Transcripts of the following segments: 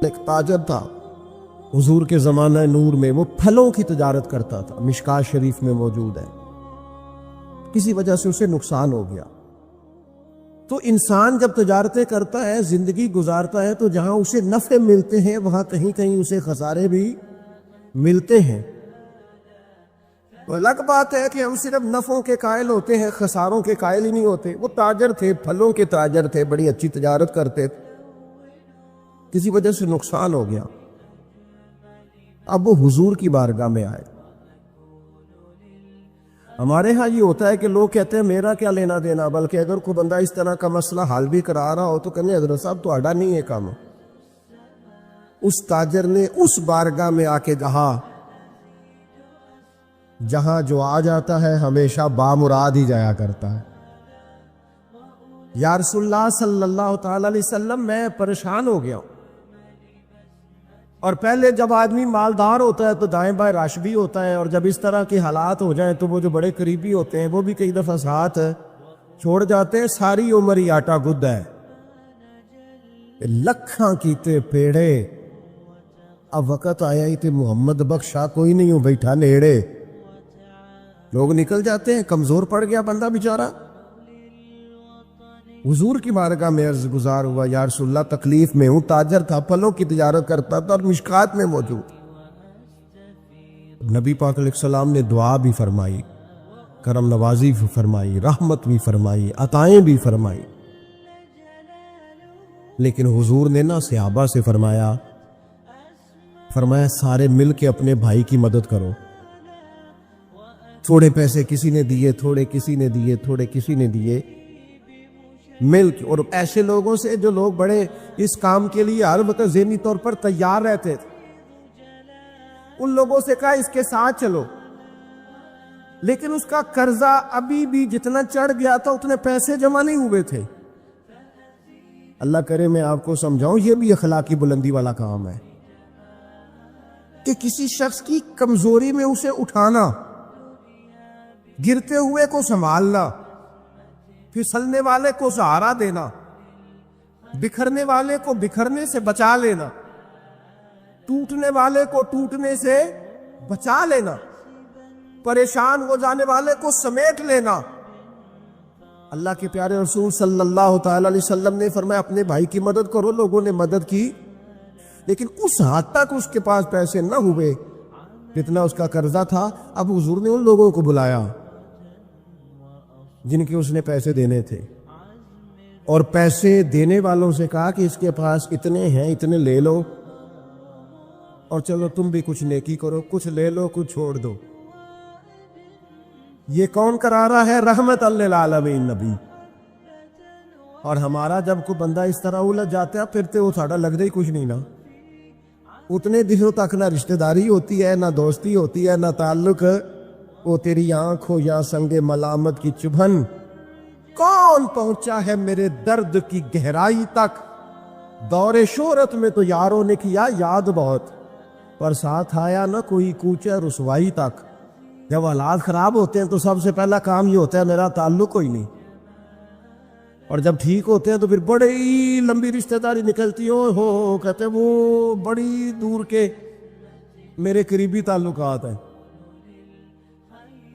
ایک تاجر تھا حضور کے زمانہ نور میں، وہ پھلوں کی تجارت کرتا تھا، مشکات شریف میں موجود ہے۔ کسی وجہ سے اسے نقصان ہو گیا۔ تو انسان جب تجارتیں کرتا ہے، زندگی گزارتا ہے، تو جہاں اسے نفع ملتے ہیں وہاں کہیں کہیں اسے خسارے بھی ملتے ہیں۔ تو الگ بات ہے کہ ہم صرف نفعوں کے قائل ہوتے ہیں، خساروں کے قائل ہی نہیں ہوتے۔ وہ تاجر تھے، پھلوں کے تاجر تھے، بڑی اچھی تجارت کرتے تھے، کسی وجہ سے نقصان ہو گیا۔ اب وہ حضور کی بارگاہ میں آئے۔ ہمارے ہاں یہ ہوتا ہے کہ لوگ کہتے ہیں میرا کیا لینا دینا، بلکہ اگر کوئی بندہ اس طرح کا مسئلہ حل بھی کرا رہا ہو تو کہنے حضرت صاحب تو آڈا نہیں ہے کام۔ اس تاجر نے اس بارگاہ میں آ کے کہا جہاں جو آ جاتا ہے ہمیشہ بامراد ہی جایا کرتا ہے۔ یا رسول اللہ صلی اللہ تعالی علیہ وسلم، میں پریشان ہو گیا ہوں۔ اور پہلے جب آدمی مالدار ہوتا ہے تو دائیں بائیں رش بھی ہوتا ہے، اور جب اس طرح کے حالات ہو جائیں تو وہ جو بڑے قریبی ہوتے ہیں وہ بھی کئی دفعہ ساتھ چھوڑ جاتے ہیں۔ ساری عمر ہی آٹا گد ہے، لکھاں کیتے پیڑے، اب وقت آیا ہی تے محمد بخشا کوئی نہیں ہو بیٹھا نیڑے۔ لوگ نکل جاتے ہیں، کمزور پڑ گیا بندہ بیچارہ۔ حضور کی بارگاہ میں عرض گزار ہوا، یا رسول اللہ تکلیف میں ہوں، تاجر تھا، پھلوں کی تجارت کرتا تھا اور مشکات میں موجود۔ نبی پاک علیہ السلام نے دعا بھی فرمائی، کرم نوازی بھی فرمائی، رحمت بھی فرمائی، عطائیں بھی فرمائی۔ لیکن حضور نے نا صحابہ سے فرمایا سارے مل کے اپنے بھائی کی مدد کرو۔ تھوڑے پیسے کسی نے دیے، تھوڑے کسی نے دیے، تھوڑے کسی نے دیے، مل کے۔ اور ایسے لوگوں سے جو لوگ بڑے اس کام کے لیے ہر وقت ذہنی طور پر تیار رہتے تھے، ان لوگوں سے کہا اس کے ساتھ چلو۔ لیکن اس کا قرضہ ابھی بھی جتنا چڑھ گیا تھا اتنے پیسے جمع نہیں ہوئے تھے۔ اللہ کرے میں آپ کو سمجھاؤں، یہ بھی اخلاقی بلندی والا کام ہے کہ کسی شخص کی کمزوری میں اسے اٹھانا، گرتے ہوئے کو سنبھالنا، پھسلنے والے کو سہارا دینا، بکھرنے والے کو بکھرنے سے بچا لینا، ٹوٹنے والے کو ٹوٹنے سے بچا لینا، پریشان ہو جانے والے کو سمیٹ لینا۔ اللہ کے پیارے رسول صلی اللہ تعالی علیہ وسلم نے فرمایا اپنے بھائی کی مدد کرو۔ لوگوں نے مدد کی، لیکن اس حد تک اس کے پاس پیسے نہ ہوئے جتنا اس کا قرضہ تھا۔ اب حضور نے ان لوگوں کو بلایا جن کے اس نے پیسے دینے تھے، اور پیسے دینے والوں سے کہا کہ اس کے پاس اتنے ہیں، اتنے لے لو، اور چلو تم بھی کچھ نیکی کرو، کچھ لے لو کچھ چھوڑ دو۔ یہ کون کرا رہا ہے؟ رحمت للعالمین نبی۔ اور ہمارا جب کوئی بندہ اس طرح الجھ جاتا ہے پھر تو وہ ساڑھا لگتا ہی کچھ نہیں نا۔ اتنے دنوں تک نہ رشتہ داری ہوتی ہے، نہ دوستی ہوتی ہے، نہ تعلق۔ وہ تیری آنکھ ہو یا سنگ ملامت کی چبھن، کون پہنچا ہے میرے درد کی گہرائی تک؟ دور شہرت میں تو یاروں نے کیا یاد بہت، پر ساتھ آیا نہ کوئی کوچہ رسوائی تک۔ جب حالات خراب ہوتے ہیں تو سب سے پہلا کام یہ ہوتا ہے میرا تعلق کوئی نہیں، اور جب ٹھیک ہوتے ہیں تو پھر بڑی لمبی رشتہ داری نکلتی ہو کہتے ہیں وہ بڑی دور کے میرے قریبی تعلقات ہیں،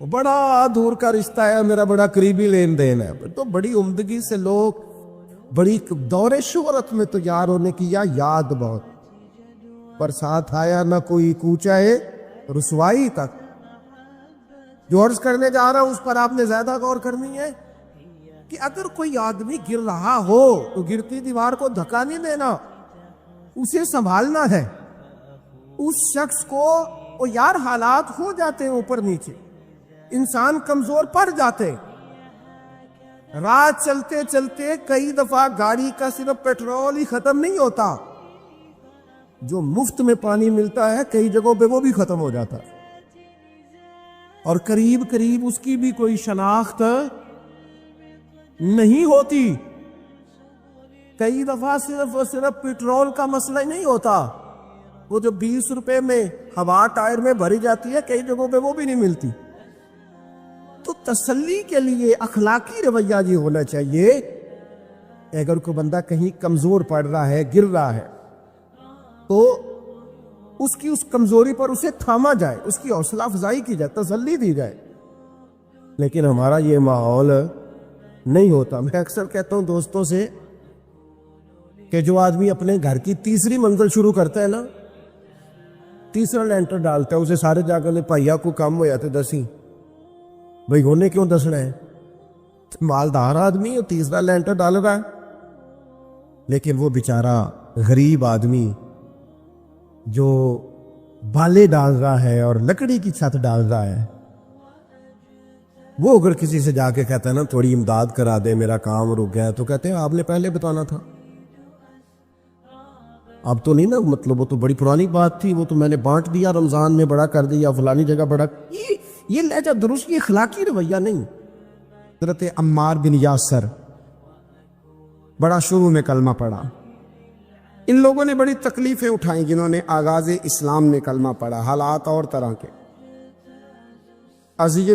وہ بڑا دور کا رشتہ ہے، میرا بڑا قریبی لین دین ہے۔ تو بڑی عمدگی سے لوگ بڑی دور شہرت میں تو یاروں نے کیا یاد بہت، پر ساتھ آیا نہ کوئی کوچہ رسوائی تک۔ جو عرض کرنے جا رہا ہوں اس پر آپ نے زیادہ غور کرنی ہے کہ اگر کوئی آدمی گر رہا ہو تو گرتی دیوار کو دھکا نہیں دینا، اسے سنبھالنا ہے۔ اس شخص کو یار حالات ہو جاتے ہیں اوپر نیچے، انسان کمزور پڑ جاتے، رات چلتے چلتے کئی دفعہ گاڑی کا صرف پیٹرول ہی ختم نہیں ہوتا، جو مفت میں پانی ملتا ہے کئی جگہوں پہ وہ بھی ختم ہو جاتا ہے، اور قریب قریب اس کی بھی کوئی شناخت نہیں ہوتی۔ کئی دفعہ صرف پیٹرول کا مسئلہ ہی نہیں ہوتا، وہ جو 20 روپے میں ہوا ٹائر میں بھری جاتی ہے کئی جگہوں پہ وہ بھی نہیں ملتی۔ تو تسلی کے لیے اخلاقی رویہ یہ ہونا چاہیے، اگر کوئی بندہ کہیں کمزور پڑ رہا ہے، گر رہا ہے، تو اس کی اس کمزوری پر اسے تھاما جائے، اس کی حوصلہ افزائی کی جائے، تسلی دی جائے. لیکن ہمارا یہ ماحول نہیں ہوتا. میں اکثر کہتا ہوں دوستوں سے کہ جو آدمی اپنے گھر کی تیسری منزل شروع کرتا ہے نا، تیسرا لینٹر ڈالتا ہے، اسے سارے جاگلے پہیا کو کم ہو جاتے دسی بھائی ہونے کیوں دسنا ہے، مالدار آدمی اور تیسرا لینٹر ڈال رہا ہے. لیکن وہ بیچارہ غریب آدمی جو بالے ڈال رہا ہے اور لکڑی کی چھت ڈال رہا ہے، وہ اگر کسی سے جا کے کہتا ہے نا تھوڑی امداد کرا دے میرا کام رک گیا، تو کہتے ہیں آپ نے پہلے بتانا تھا. اب تو نہیں نا، مطلب وہ تو بڑی پرانی بات تھی، وہ تو میں نے بانٹ دیا، رمضان میں بڑا کر دیا، فلانی جگہ بڑا. یہ لہجہ درست، یہ اخلاقی رویہ نہیں. حضرت عمار بن یاسر بڑا شروع میں کلمہ پڑھا. ان لوگوں نے بڑی تکلیفیں اٹھائیں جنہوں نے آغاز اسلام میں کلمہ پڑھا، حالات اور طرح کے.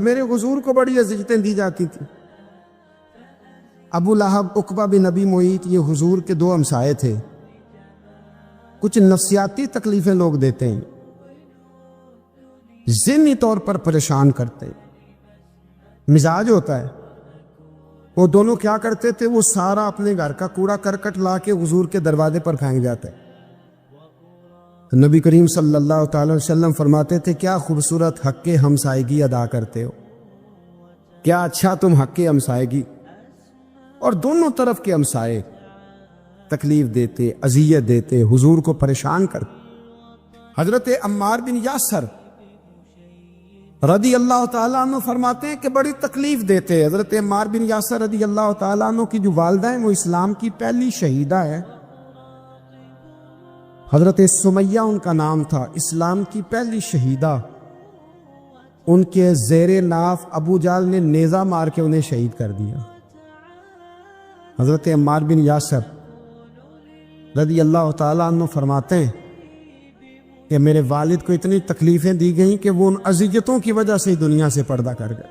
میرے حضور کو بڑی اذیتیں دی جاتی تھیں. ابو لہب، عقبہ بن ابی معیط، یہ حضور کے دو ہمسائے تھے. کچھ نفسیاتی تکلیفیں لوگ دیتے ہیں، ذہنی طور پر پریشان کرتے ہیں. مزاج ہوتا ہے. وہ دونوں کیا کرتے تھے، وہ سارا اپنے گھر کا کوڑا کرکٹ لا کے حضور کے دروازے پر پھینک جاتے. نبی کریم صلی اللہ تعالی وسلم فرماتے تھے کیا خوبصورت حق ہمسائیگی ادا کرتے ہو، کیا اچھا تم حق ہمسائیگی. اور دونوں طرف کے ہمسائے تکلیف دیتے، اذیت دیتے، حضور کو پریشان کرتے. حضرت عمار بن یاسر رضی اللہ تعالیٰ عنہ فرماتے ہیں کہ بڑی تکلیف دیتے. حضرت عمار بن یاسر رضی اللہ تعالیٰ عنہ کی جو والدہ ہیں وہ اسلام کی پہلی شہیدہ ہے. حضرت سمیہ ان کا نام تھا، اسلام کی پہلی شہیدہ. ان کے زیر ناف ابو جہل نے نیزہ مار کے انہیں شہید کر دیا. حضرت عمار بن یاسر رضی اللہ تعالیٰ عنہ فرماتے ہیں کہ میرے والد کو اتنی تکلیفیں دی گئیں کہ وہ ان اذیتوں کی وجہ سے دنیا سے پردہ کر گئے.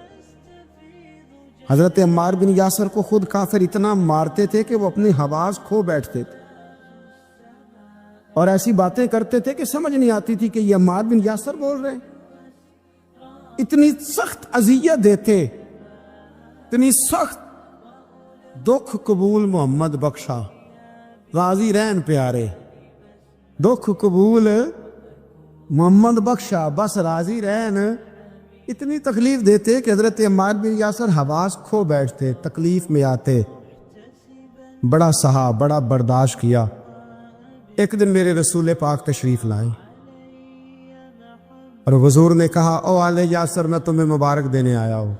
حضرت عمار بن یاسر کو خود کافر اتنا مارتے تھے کہ وہ اپنے حواس کھو بیٹھتے تھے اور ایسی باتیں کرتے تھے کہ سمجھ نہیں آتی تھی کہ یہ عمار بن یاسر بول رہے ہیں. اتنی سخت اذیت دیتے، اتنی سخت. دکھ قبول محمد بخشا، راضی رہن پیارے. دکھ قبول محمد بخشا، بس راضی رہن. اتنی تکلیف دیتے کہ حضرت عمار بن یاسر حواس کھو بیٹھتے، تکلیف میں آتے. بڑا سہا، بڑا برداشت کیا. ایک دن میرے رسول پاک تشریف لائے اور حضور نے کہا او آل یاسر میں تمہیں مبارک دینے آیا ہوں،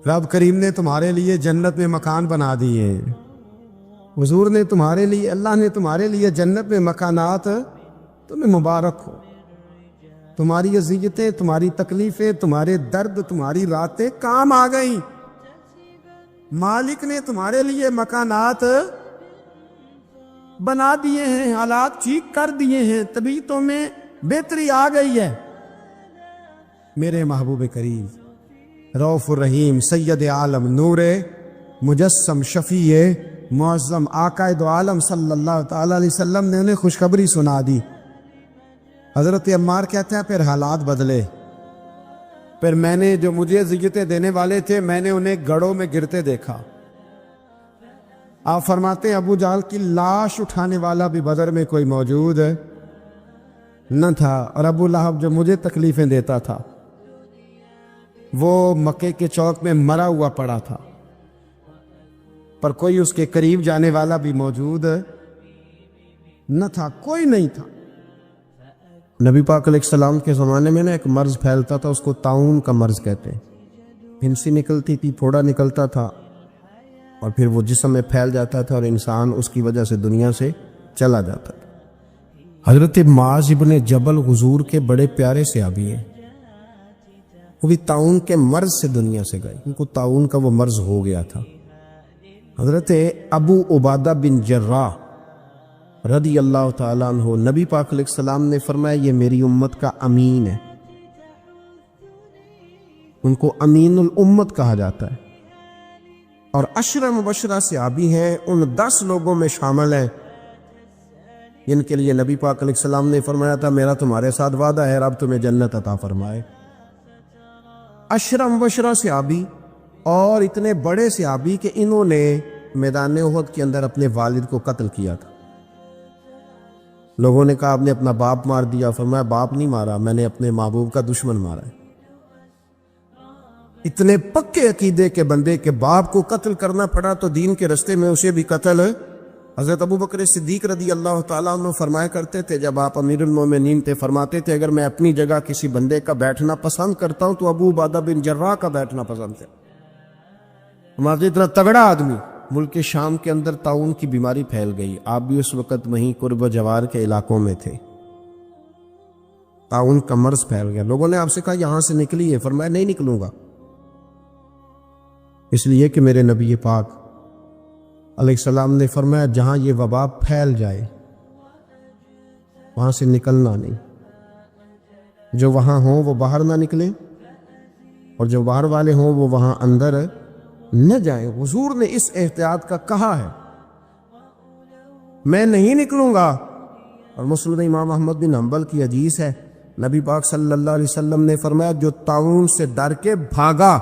رب کریم نے تمہارے لیے جنت میں مکان بنا دیے. حضور نے تمہارے لیے، اللہ نے تمہارے لیے جنت میں مکانات، تمہیں مبارک ہو. تمہاری اذیتیں، تمہاری تکلیفیں، تمہارے درد، تمہاری راتیں کام آ گئیں. مالک نے تمہارے لیے مکانات بنا دیے ہیں، حالات ٹھیک کر دیے ہیں، طبیعتوں میں بہتری آ گئی ہے. میرے محبوب کریم رؤوف الرحیم سید عالم نور مجسم شفیع معظم آقا دو عالم صلی اللہ تعالی علیہ وسلم نے انہیں خوشخبری سنا دی. حضرت عمار کہتے ہیں پھر حالات بدلے. پھر میں نے جو مجھے اذیتیں دینے والے تھے میں نے انہیں گڑھوں میں گرتے دیکھا. آپ فرماتے ہیں ابو جہل کی لاش اٹھانے والا بھی بدر میں کوئی موجود نہ تھا. اور ابو لہب جو مجھے تکلیفیں دیتا تھا وہ مکے کے چوک میں مرا ہوا پڑا تھا، پر کوئی اس کے قریب جانے والا بھی موجود نہ تھا، کوئی نہیں تھا. نبی پاک علیہ السلام کے زمانے میں نا ایک مرض پھیلتا تھا، اس کو طاعون کا مرض کہتے ہیں. پھنسی نکلتی تھی، پھوڑا نکلتا تھا اور پھر وہ جسم میں پھیل جاتا تھا اور انسان اس کی وجہ سے دنیا سے چلا جاتا تھا. حضرت معاذ ابن جبل حضور کے بڑے پیارے صحابی ہیں، وہ بھی طاعون کے مرض سے دنیا سے گئے، ان کو طاعون کا وہ مرض ہو گیا تھا. حضرت ابو عبادہ بن جراح رضی اللہ تعالیٰ عنہ، نبی پاک علیہ السلام نے فرمایا یہ میری امت کا امین ہے. ان کو امین الامت کہا جاتا ہے اور عشرہ مبشرہ صحابی ہیں، ان 10 لوگوں میں شامل ہیں جن کے لیے نبی پاک علیہ السلام نے فرمایا تھا میرا تمہارے ساتھ وعدہ ہے رب تمہیں جنت عطا فرمائے۔ اشرم وشرا صحابی اور اتنے بڑے صحابی کہ انہوں نے میدان احد کے اندر اپنے والد کو قتل کیا تھا۔ لوگوں نے کہا آپ نے اپنا باپ مار دیا، فرمایا باپ نہیں مارا، میں نے اپنے محبوب کا دشمن مارا ہے۔ اتنے پکے عقیدے کے بندے کے باپ کو قتل کرنا پڑا تو دین کے رستے میں اسے بھی قتل۔ حضرت ابو بکر صدیق رضی اللہ تعالیٰ عنہ فرمایا کرتے تھے جب آپ امیر المومنین تھے، فرماتے تھے اگر میں اپنی جگہ کسی بندے کا بیٹھنا پسند کرتا ہوں تو ابو عبیدہ بن جراح کا بیٹھنا پسند ہے۔ ہمارے اتنا تگڑا آدمی، ملک شام کے اندر طاعون کی بیماری پھیل گئی، آپ بھی اس وقت وہیں قرب و جوار کے علاقوں میں تھے، طاعون کا مرض پھیل گیا، لوگوں نے آپ سے کہا یہاں سے نکلیے، فرمایا نہیں نکلوں گا، اس لیے کہ میرے نبی پاک علیہ السلام نے فرمایا جہاں یہ وبا پھیل جائے وہاں سے نکلنا نہیں، جو وہاں ہوں وہ باہر نہ نکلیں اور جو باہر والے ہوں وہ وہاں اندر نہ جائیں۔ حضور نے اس احتیاط کا کہا ہے، میں نہیں نکلوں گا۔ اور مسند امام احمد بن حنبل کی حدیث ہے، نبی پاک صلی اللہ علیہ وسلم نے فرمایا جو طاعون سے ڈر کے بھاگا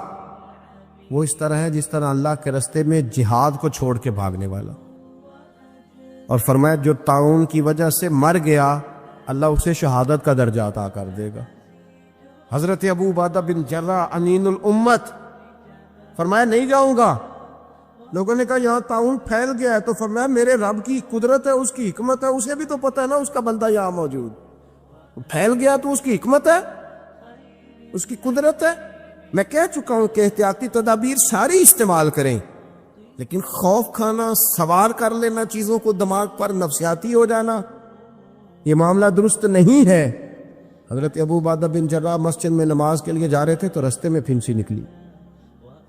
وہ اس طرح ہے جس طرح اللہ کے رستے میں جہاد کو چھوڑ کے بھاگنے والا، اور فرمایا جو طاعون کی وجہ سے مر گیا اللہ اسے شہادت کا درجہ عطا کر دے گا۔ حضرت ابو عبیدہ بن جراح امین الامت فرمایا نہیں جاؤں گا، لوگوں نے کہا یہاں طاعون پھیل گیا ہے، تو فرمایا میرے رب کی قدرت ہے، اس کی حکمت ہے، اسے بھی تو پتہ ہے نا اس کا بندہ یہاں موجود، پھیل گیا تو اس کی حکمت ہے، اس کی قدرت ہے۔ میں کہہ چکا ہوں کہ احتیاطی تدابیر ساری استعمال کریں، لیکن خوف کھانا، سوار کر لینا چیزوں کو دماغ پر، نفسیاتی ہو جانا، یہ معاملہ درست نہیں ہے۔ حضرت ابو عبیدہ بن جراح مسجد میں نماز کے لیے جا رہے تھے تو رستے میں پھنسی نکلی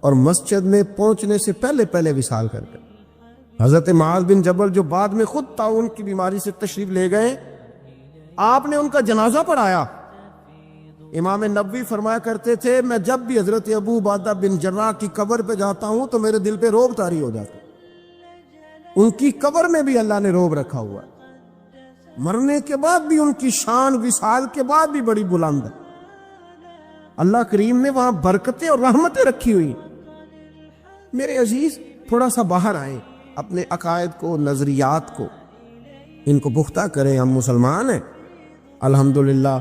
اور مسجد میں پہنچنے سے پہلے وصال کر گئے۔ حضرت معاذ بن جبل جو بعد میں خود طاعون کی بیماری سے تشریف لے گئے، آپ نے ان کا جنازہ پڑھایا۔ امام نبوی فرمایا کرتے تھے میں جب بھی حضرت ابو عبیدہ بن جراح کی قبر پہ جاتا ہوں تو میرے دل پہ رعب طاری ہو جاتا ہے، ان کی قبر میں بھی اللہ نے رعب رکھا ہوا ہے، مرنے کے بعد بھی ان کی شان وصال کے بعد بھی بڑی بلند ہے، اللہ کریم نے وہاں برکتیں اور رحمتیں رکھی ہوئی۔ میرے عزیز تھوڑا سا باہر آئیں، اپنے عقائد کو، نظریات کو ان کو پختہ کریں، ہم مسلمان ہیں الحمدللہ۔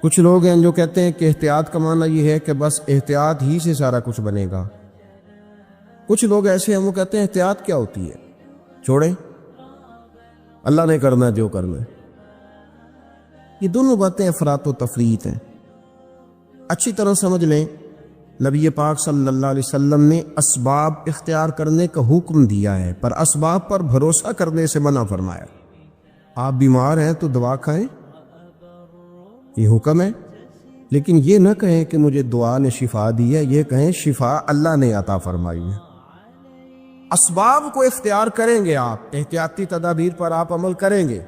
کچھ لوگ ہیں جو کہتے ہیں کہ احتیاط کا معنی یہ ہے کہ بس احتیاط ہی سے سارا کچھ بنے گا، کچھ لوگ ایسے ہیں وہ کہتے ہیں احتیاط کیا ہوتی ہے، چھوڑیں اللہ نے کرنا جو کرنا ہے۔ یہ دونوں باتیں افراط و تفریط ہیں، اچھی طرح سمجھ لیں۔ نبی پاک صلی اللہ علیہ وسلم نے اسباب اختیار کرنے کا حکم دیا ہے پر اسباب پر بھروسہ کرنے سے منع فرمایا۔ آپ بیمار ہیں تو دوا کھائیں، یہ حکم ہے، لیکن یہ نہ کہیں کہ مجھے دعا نے شفا دی ہے، یہ کہیں شفا اللہ نے عطا فرمائی ہے۔ اسباب کو اختیار کریں گے آپ، احتیاطی تدابیر پر آپ عمل کریں گے،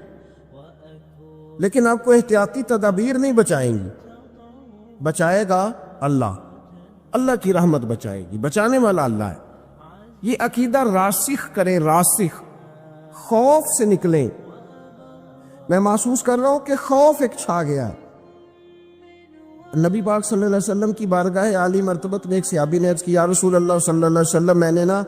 لیکن آپ کو احتیاطی تدابیر نہیں بچائیں گی، بچائے گا اللہ، اللہ کی رحمت بچائے گی، بچانے والا اللہ ہے۔ یہ عقیدہ راسخ کریں، راسخ، خوف سے نکلیں۔ میں محسوس کر رہا ہوں کہ خوف ایک چھا گیا ہے۔ نبی پاک صلی اللہ علیہ وسلم کی بارگاہ عالی مرتبت میں ایک صحابی نے عرض کی یا رسول اللہ صلی اللہ علیہ وسلم میں نے نا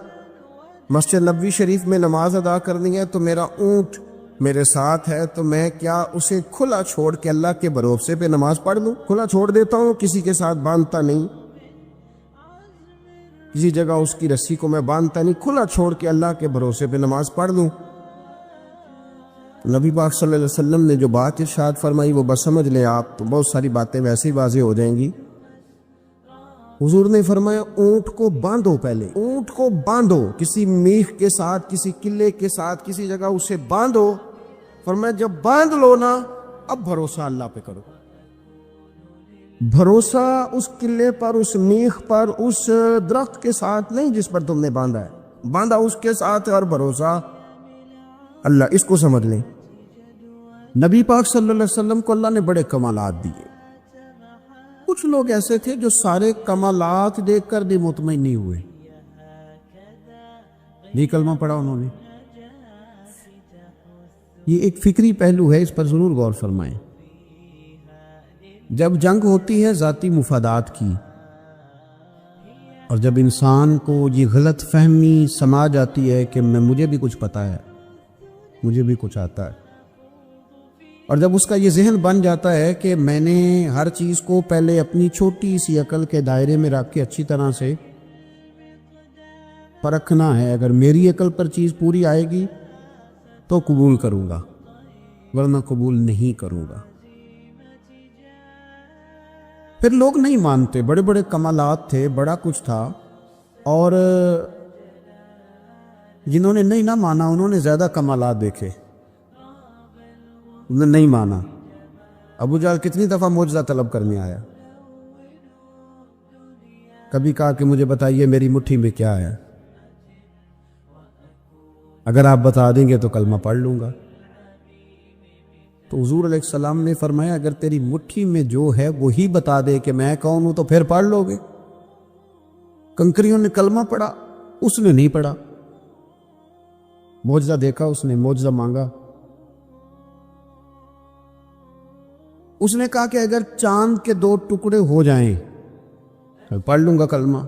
مسجد نبوی شریف میں نماز ادا کرنی ہے تو میرا اونٹ میرے ساتھ ہے، تو میں کیا اسے کھلا چھوڑ کے اللہ کے بھروسے پہ نماز پڑھ لوں؟ کھلا چھوڑ دیتا ہوں، کسی کے ساتھ باندھتا نہیں، کسی جگہ اس کی رسی کو میں باندھتا نہیں، کھلا چھوڑ کے اللہ کے بھروسے پہ نماز پڑھ لوں؟ نبی پاک صلی اللہ علیہ وسلم نے جو بات ارشاد فرمائی وہ بس سمجھ لیں آپ، تو بہت ساری باتیں ویسے ہی واضح ہو جائیں گی۔ حضور نے فرمایا اونٹ کو باندھو، پہلے اونٹ کو باندھو، کسی میخ کے ساتھ، کسی قلعے کے ساتھ، کسی جگہ اسے باندھو۔ فرمایا جب باندھ لو نا اب بھروسہ اللہ پہ کرو، بھروسہ اس قلعے پر، اس میخ پر، اس درخت کے ساتھ نہیں جس پر تم نے باندھا ہے، باندھا اس کے ساتھ اور بھروسہ اللہ۔ اس کو سمجھ لیں۔ نبی پاک صلی اللہ علیہ وسلم کو اللہ نے بڑے کمالات دیے، کچھ لوگ ایسے تھے جو سارے کمالات دیکھ کر بھی مطمئن نہیں ہوئے، نہیں کلمہ پڑھا انہوں نے، یہ ایک فکری پہلو ہے، اس پر ضرور غور فرمائیں۔ جب جنگ ہوتی ہے ذاتی مفادات کی، اور جب انسان کو یہ غلط فہمی سما جاتی ہے کہ مجھے بھی کچھ پتہ ہے، مجھے بھی کچھ آتا ہے، اور جب اس کا یہ ذہن بن جاتا ہے کہ میں نے ہر چیز کو پہلے اپنی چھوٹی سی عقل کے دائرے میں رکھ کے اچھی طرح سے پرکھنا ہے، اگر میری عقل پر چیز پوری آئے گی تو قبول کروں گا، ورنہ قبول نہیں کروں گا۔ پھر لوگ نہیں مانتے، بڑے بڑے کمالات تھے، بڑا کچھ تھا، اور جنہوں نے نہیں نہ مانا انہوں نے زیادہ کمالات دیکھے، انہوں نے نہیں مانا۔ ابو جہل کتنی دفعہ معجزہ طلب کرنے آیا، کبھی کہا کہ مجھے بتائیے میری مٹھی میں کیا ہے، اگر آپ بتا دیں گے تو کلمہ پڑھ لوں گا۔ تو حضور علیہ السلام نے فرمایا اگر تیری مٹھی میں جو ہے وہی بتا دے کہ میں کون ہوں تو پھر پڑھ لو گے۔ کنکریوں نے کلمہ پڑھا، اس نے نہیں پڑھا، معجزہ دیکھا، اس نے معجزہ مانگا، اس نے کہا کہ اگر چاند کے 2 ٹکڑے ہو جائیں تو پڑھ لوں گا کلمہ۔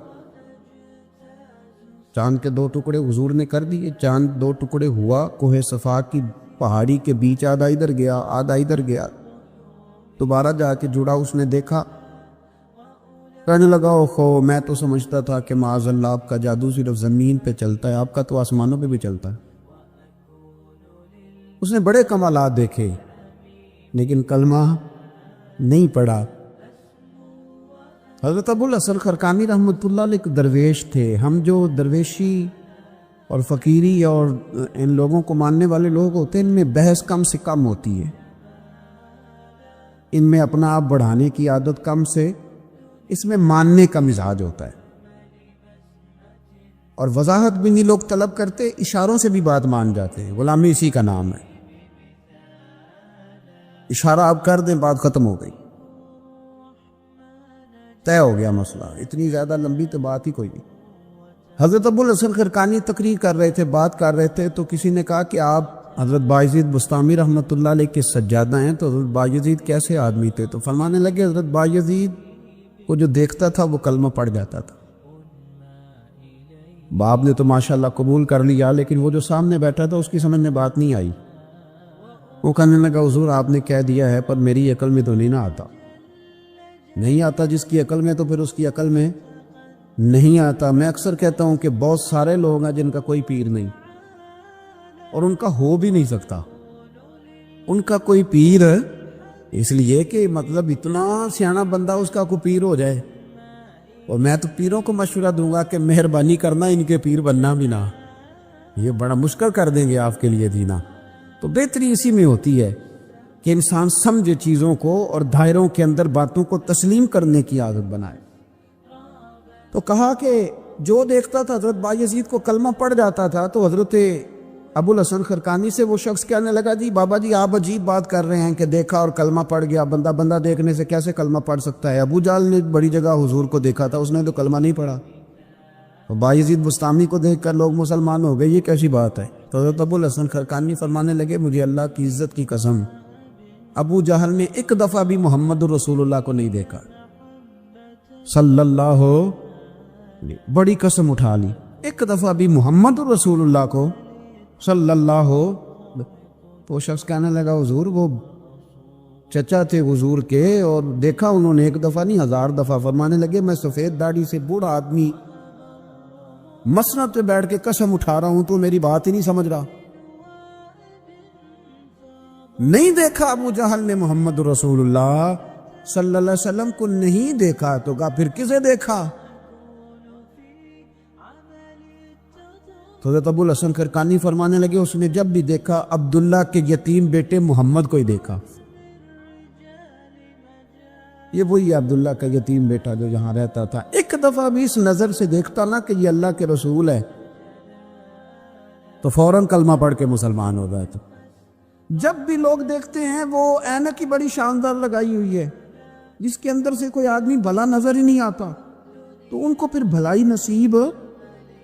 چاند کے 2 ٹکڑے حضور نے کر دیے، چاند 2 ٹکڑے ہوا، کوہ صفا کی پہاڑی کے بیچ آدھا ادھر گیا آدھا ادھر گیا، دوبارہ جا کے جڑا، اس نے دیکھا، کہنے لگا اوہو میں تو سمجھتا تھا کہ معاذ اللہ آپ کا جادو صرف زمین پہ چلتا ہے، آپ کا تو آسمانوں پہ بھی چلتا ہے۔ اس نے بڑے کمالات دیکھے لیکن کلمہ نہیں پڑھا۔ حضرت ابو الحسن خرقانی رحمۃ اللہ علیہ ایک درویش تھے۔ ہم جو درویشی اور فقیری اور ان لوگوں کو ماننے والے لوگ ہوتے ہیں، ان میں بحث کم سے کم ہوتی ہے، ان میں اپنا آپ بڑھانے کی عادت کم سے، اس میں ماننے کا مزاج ہوتا ہے، اور وضاحت بھی نہیں لوگ طلب کرتے، اشاروں سے بھی بات مان جاتے ہیں، غلامی اسی کا نام ہے، اشارہ آپ کر دیں بات ختم ہو گئی، طے ہو گیا مسئلہ، اتنی زیادہ لمبی تو بات ہی کوئی نہیں۔ حضرت ابو الحسن خرقانی تقریر کر رہے تھے، بات کر رہے تھے، تو کسی نے کہا کہ آپ حضرت بایزید بستامی رحمۃ اللہ علیہ کے سجادہ ہیں، تو حضرت بایزید کیسے آدمی تھے؟ تو فرمانے لگے حضرت بایزید کو جو دیکھتا تھا وہ کلمہ پڑھ جاتا تھا۔ باپ نے تو ماشاءاللہ قبول کر لیا، لیکن وہ جو سامنے بیٹھا تھا اس کی سمجھ میں بات نہیں آئی۔ وہ کہنے لگا حضور آپ نے کہہ دیا ہے پر میری عقل میں تو نہیں نہ آتا، نہیں آتا جس کی عقل میں تو پھر اس کی عقل میں نہیں آتا۔ میں اکثر کہتا ہوں کہ بہت سارے لوگ ہیں جن کا کوئی پیر نہیں، اور ان کا ہو بھی نہیں سکتا، ان کا کوئی پیر اس لیے کہ مطلب اتنا سیانا بندہ اس کا کوئی پیر ہو جائے۔ اور میں تو پیروں کو مشورہ دوں گا کہ مہربانی کرنا ان کے پیر بننا بھی نہ، یہ بڑا مشکل کر دیں گے آپ کے لیے جینا۔ تو بہتری اسی میں ہوتی ہے کہ انسان سمجھے چیزوں کو اور دائروں کے اندر باتوں کو تسلیم کرنے کی عادت بنائے۔ تو کہا کہ جو دیکھتا تھا حضرت بایزید کو کلمہ پڑھ جاتا تھا، تو حضرت ابو الحسن خرقانی سے وہ شخص کہنے لگا جی بابا جی آپ عجیب بات کر رہے ہیں کہ دیکھا اور کلمہ پڑھ گیا، بندہ دیکھنے سے کیسے کلمہ پڑھ سکتا ہے؟ ابو جہل نے بڑی جگہ حضور کو دیکھا تھا، اس نے تو کلمہ نہیں پڑھا، اور بایزید بستامی کو دیکھ کر لوگ مسلمان ہو گئے، یہ کیسی بات ہے؟ تو حضرت ابو الحسن خرقانی فرمانے لگے مجھے اللہ کی عزت کی قسم، ابو جہل نے ایک دفعہ بھی محمد رسول اللہ کو نہیں دیکھا صلی اللہ، بڑی قسم اٹھا لی، ایک دفعہ بھی محمد رسول اللہ کو صلی اللہ ہو۔ تو شخص کہنے لگا حضور وہ چچا تھے حضور کے، اور دیکھا انہوں نے ایک دفعہ نہیں 1000 دفعہ۔ فرمانے لگے میں سفید داڑھی سے بوڑھا آدمی مسند پہ بیٹھ کے قسم اٹھا رہا ہوں تو میری بات ہی نہیں سمجھ رہا، نہیں دیکھا ابو جہل نے محمد رسول اللہ صلی اللہ علیہ وسلم کو، نہیں دیکھا تو کہا پھر کسے دیکھا؟ تو حضرت ابو الحسن خرقانی فرمانے لگے اس نے جب بھی دیکھا عبداللہ کے یتیم بیٹے محمد کو ہی دیکھا، یہ وہی عبداللہ کا یتیم بیٹا جو یہاں رہتا تھا، ایک دفعہ بھی اس نظر سے دیکھتا نا کہ یہ اللہ کے رسول ہے تو فوراً کلمہ پڑھ کے مسلمان ہو جاتا۔ جب بھی لوگ دیکھتے ہیں وہ اینک کی بڑی شاندار لگائی ہوئی ہے جس کے اندر سے کوئی آدمی بھلا نظر ہی نہیں آتا، تو ان کو پھر بھلائی نصیب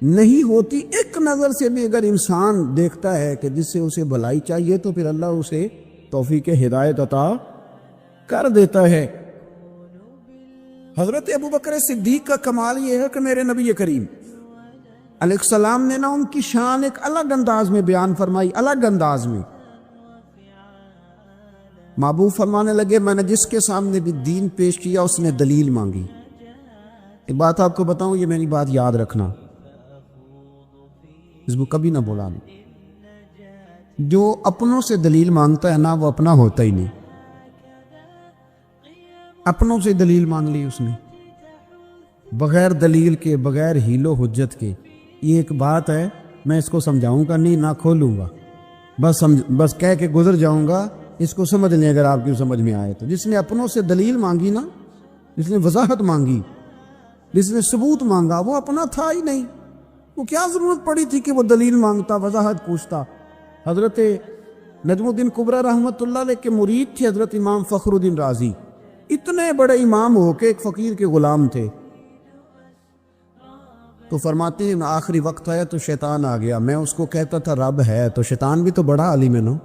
نہیں ہوتی. ایک نظر سے بھی اگر انسان دیکھتا ہے کہ جس سے اسے بھلائی چاہیے تو پھر اللہ اسے توفیق ہدایت عطا کر دیتا ہے. حضرت ابو بکر صدیق کا کمال یہ ہے کہ میرے نبی کریم علیہ السلام نے نا ان کی شان ایک الگ انداز میں بیان فرمائی, الگ انداز میں. محبوب فرمانے لگے میں نے جس کے سامنے بھی دین پیش کیا اس نے دلیل مانگی. ایک بات آپ کو بتاؤں, یہ میری بات یاد رکھنا, اس کو کبھی نہ بولانا. جو اپنوں سے دلیل مانگتا ہے نا وہ اپنا ہوتا ہی نہیں. اپنوں سے دلیل مانگ لی اس نے بغیر دلیل کے, بغیر حیل و حجت کے. یہ ایک بات ہے, میں اس کو سمجھاؤں گا نہیں, نہ کھولوں گا, بس کہہ کے گزر جاؤں گا. اس کو سمجھ لیں اگر آپ کی سمجھ میں آئے تو. جس نے اپنوں سے دلیل مانگی نا, جس نے وضاحت مانگی, جس نے ثبوت مانگا, وہ اپنا تھا ہی نہیں. وہ کیا ضرورت پڑی تھی کہ وہ دلیل مانگتا, وضاحت پوچھتا. حضرت نجم الدین کبریٰ رحمۃ اللہ علیہ کے مرید تھے حضرت امام فخر الدین رازی. اتنے بڑے امام ہو کے ایک فقیر کے غلام تھے. تو فرماتے ہیں آخری وقت آیا تو شیطان آ گیا. میں اس کو کہتا تھا رب ہے, تو شیطان بھی تو بڑا عالم ہے نا,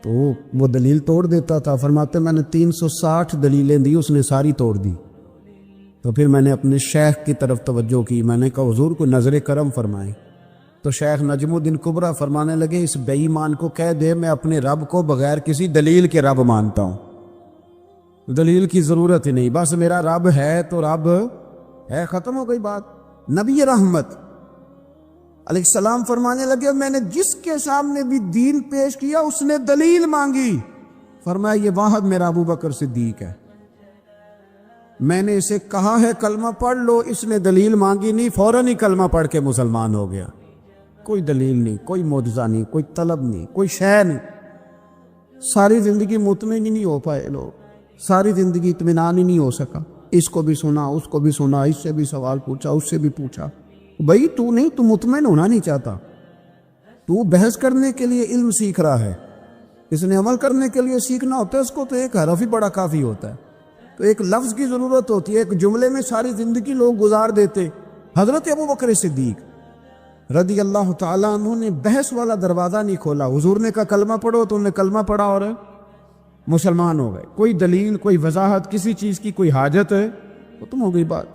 تو وہ دلیل توڑ دیتا تھا. فرماتے میں نے 360 دلیلیں دی, اس نے ساری توڑ دی. تو پھر میں نے اپنے شیخ کی طرف توجہ کی, میں نے کہا حضور کو نظر کرم فرمائیں. تو شیخ نجم الدین کبریٰ فرمانے لگے اس بے ایمان کو کہہ دے میں اپنے رب کو بغیر کسی دلیل کے رب مانتا ہوں, دلیل کی ضرورت ہی نہیں, بس میرا رب ہے تو رب ہے, ختم ہو گئی بات. نبی رحمت علیہ السلام فرمانے لگے میں نے جس کے سامنے بھی دین پیش کیا اس نے دلیل مانگی. فرمایا یہ واحد میرا ابو بکر صدیق ہے. میں نے اسے کہا ہے کلمہ پڑھ لو, اس نے دلیل مانگی نہیں, فوراً ہی کلمہ پڑھ کے مسلمان ہو گیا. کوئی دلیل نہیں, کوئی معجزہ نہیں, کوئی طلب نہیں, کوئی شے نہیں. ساری زندگی مطمئن ہی نہیں ہو پائے لوگ, ساری زندگی اطمینان ہی نہیں ہو سکا. اس کو بھی سنا, اس کو بھی سنا, اس سے بھی سوال پوچھا, اس سے بھی پوچھا. بھائی تو نہیں, تو مطمئن ہونا نہیں چاہتا, تو بحث کرنے کے لیے علم سیکھ رہا ہے. اس نے عمل کرنے کے لیے سیکھنا ہوتا ہے, اس کو تو ایک حرف ہی بڑا کافی ہوتا ہے. تو ایک لفظ کی ضرورت ہوتی ہے, ایک جملے میں ساری زندگی لوگ گزار دیتے. حضرت ابو بکر صدیق رضی اللہ تعالیٰ عنہ نے بحث والا دروازہ نہیں کھولا. حضور نے کہا کلمہ پڑھو تو انہوں نے کلمہ پڑھا اور مسلمان ہو گئے. کوئی دلیل, کوئی وضاحت, کسی چیز کی کوئی حاجت ہے, ختم ہو گئی بات.